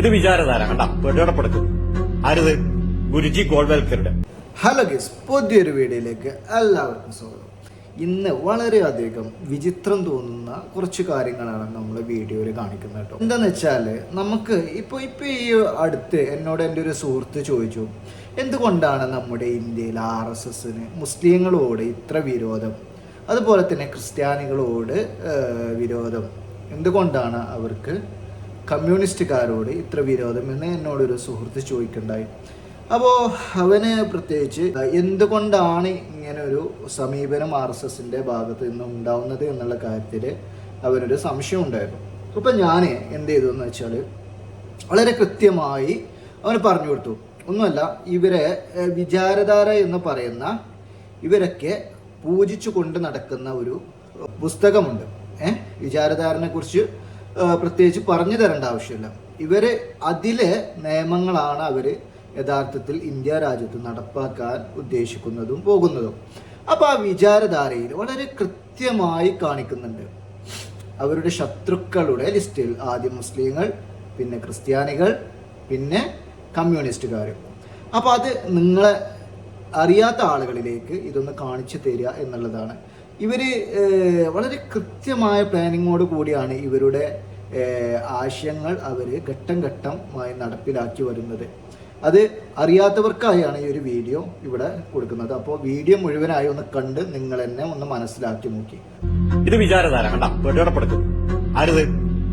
ഇത് വിചാരധാര കണ്ട വെടിയടപ്പെടുക്കും ആരത് ഗുരുജി ഗോൾവൽക്കറുടെ. ഹലോ ഗൈസ്, പുതിയൊരു വീഡിയോയിലേക്ക് എല്ലാവർക്കും സ്വാഗതം. ഇന്ന് വളരെയധികം വിചിത്രം തോന്നുന്ന കുറച്ച് കാര്യങ്ങളാണ് നമ്മൾ വീഡിയോയിൽ കാണിക്കുന്നത് കേട്ടോ. എന്താന്ന് വെച്ചാൽ നമുക്ക് ഇപ്പൊ ഈ അടുത്ത് എന്നോട് എൻ്റെ ഒരു സുഹൃത്ത് ചോദിച്ചു, എന്തുകൊണ്ടാണ് നമ്മുടെ ഇന്ത്യയിൽ RSSന് മുസ്ലിങ്ങളോട് ഇത്ര വിരോധം, അതുപോലെ തന്നെ ക്രിസ്ത്യാനികളോട് വിരോധം, എന്തുകൊണ്ടാണ് അവർക്ക് കമ്മ്യൂണിസ്റ്റുകാരോട് ഇത്ര വിരോധം എന്ന് എന്നോടൊരു സുഹൃത്ത് ചോദിക്കുന്നുണ്ടായി. അപ്പോൾ അവന് പ്രത്യേകിച്ച് എന്തുകൊണ്ടാണ് ഇങ്ങനെ ഒരു സമീപനം RSSൻ്റെ ഭാഗത്ത് നിന്ന് ഉണ്ടാവുന്നത് എന്നുള്ള കാര്യത്തിൽ അവനൊരു സംശയം ഉണ്ടായിരുന്നു. അപ്പം ഞാൻ എന്ത് ചെയ്തു എന്ന് വെച്ചാൽ വളരെ കൃത്യമായി അവന് പറഞ്ഞു കൊടുത്തു. ഒന്നുമല്ല, ഇവരെ വിചാരധാര എന്ന് പറയുന്ന ഇവരൊക്കെ പൂജിച്ചു കൊണ്ട് നടക്കുന്ന ഒരു പുസ്തകമുണ്ട്. വിചാരധാരനെ കുറിച്ച് പ്രത്യേകിച്ച് പറഞ്ഞു തരേണ്ട ആവശ്യമില്ല. ഇവർ അതിലെ നിയമങ്ങളാണ് അവർ യഥാർത്ഥത്തിൽ ഇന്ത്യ രാജ്യത്ത് നടപ്പാക്കാൻ ഉദ്ദേശിക്കുന്നതും പോകുന്നതും. അപ്പോൾ ആ വിചാരധാരയിൽ വളരെ കൃത്യമായി കാണിക്കുന്നുണ്ട് അവരുടെ ശത്രുക്കളുടെ ലിസ്റ്റിൽ ആദ്യം മുസ്ലിങ്ങൾ, പിന്നെ ക്രിസ്ത്യാനികൾ, പിന്നെ കമ്മ്യൂണിസ്റ്റുകാർ. അപ്പോൾ അത് നിങ്ങളെ അറിയാത്ത ആളുകളിലേക്ക് ഇതൊന്ന് കാണിച്ചു തരിക എന്നുള്ളതാണ്. ഇവർ വളരെ കൃത്യമായ പ്ലാനിങ്ങോട് കൂടിയാണ് ഇവരുടെ ആശയങ്ങൾ അവർ ഘട്ടം ഘട്ടമായി നടപ്പിലാക്കി വരുന്നത്. അത് അറിയാത്തവർക്കായാണ് ഈ ഒരു വീഡിയോ ഇവിടെ കൊടുക്കുന്നത്. അപ്പോൾ വീഡിയോ മുഴുവനായി ഒന്ന് കണ്ട് നിങ്ങൾ തന്നെ ഒന്ന് മനസ്സിലാക്കി നോക്കി. ഇത് വിചാരധാര കണ്ട വെടിയടപ്പെടുക്കും ആരത്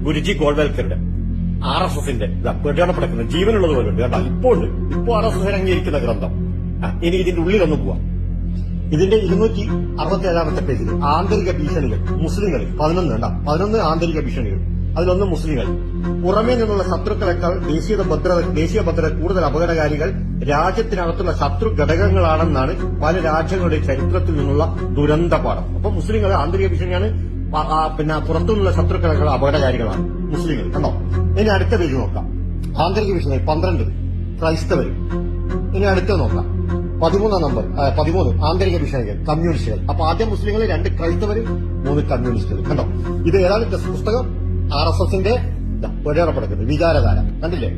ഗുരുജി ഗോൾവൽക്കറുടെ RSSന്റെ വെടിയടപ്പെടുക്കുന്ന ജീവനുള്ളത് പോലെ ഉണ്ട് കേട്ടോ. ഇപ്പോൾ RSS അംഗീകരിക്കുന്ന ഗ്രന്ഥം. ഇനി ഇതിന്റെ ഉള്ളിലൊന്നും പോവാം. ഇതിന്റെ 267 പേജിൽ ആന്തരിക ഭീഷണികൾ മുസ്ലിങ്ങൾ 11 ആന്തരിക ഭീഷണികൾ. അതിലൊന്ന് മുസ്ലിങ്ങൾ. പുറമേ നിന്നുള്ള ശത്രുക്കളെക്കാൾ ദേശീയ ഭദ്രത കൂടുതൽ അപകടകാരികൾ രാജ്യത്തിനകത്തുള്ള ശത്രു ഘടകങ്ങളാണെന്നാണ് പല രാജ്യങ്ങളുടെ ചരിത്രത്തിൽ നിന്നുള്ള ദുരന്ത പാഠം. അപ്പൊ മുസ്ലിങ്ങൾ ആന്തരിക ഭീഷണിയാണ്, പിന്നെ പുറത്തുനിന്നുള്ള ശത്രുക്കളെക്കാൾ അപകടകാരികളാണ് മുസ്ലിങ്ങൾ. കണ്ടോ? ഇനി അടുത്ത പേജ് നോക്കാം. ആന്തരിക ഭീഷണി 12 ക്രൈസ്തവർ. ഇനി അടുത്ത നോക്കാം 13 നമ്പർ 13 ആന്തരിക ഭീഷണികൾ കമ്മ്യൂണിസ്റ്റുകൾ. അപ്പൊ ആദ്യം മുസ്ലിങ്ങൾ, 2 ക്രൈസ്തവർ, 3 കമ്മ്യൂണിസ്റ്റുകൾ. കണ്ടോ? ഇത് ഏതാണ് പുസ്തകം? RSSന്റെ വെടിയടപ്പെടുക്കുന്നത് വിചാരധാര. കണ്ടില്ലേ?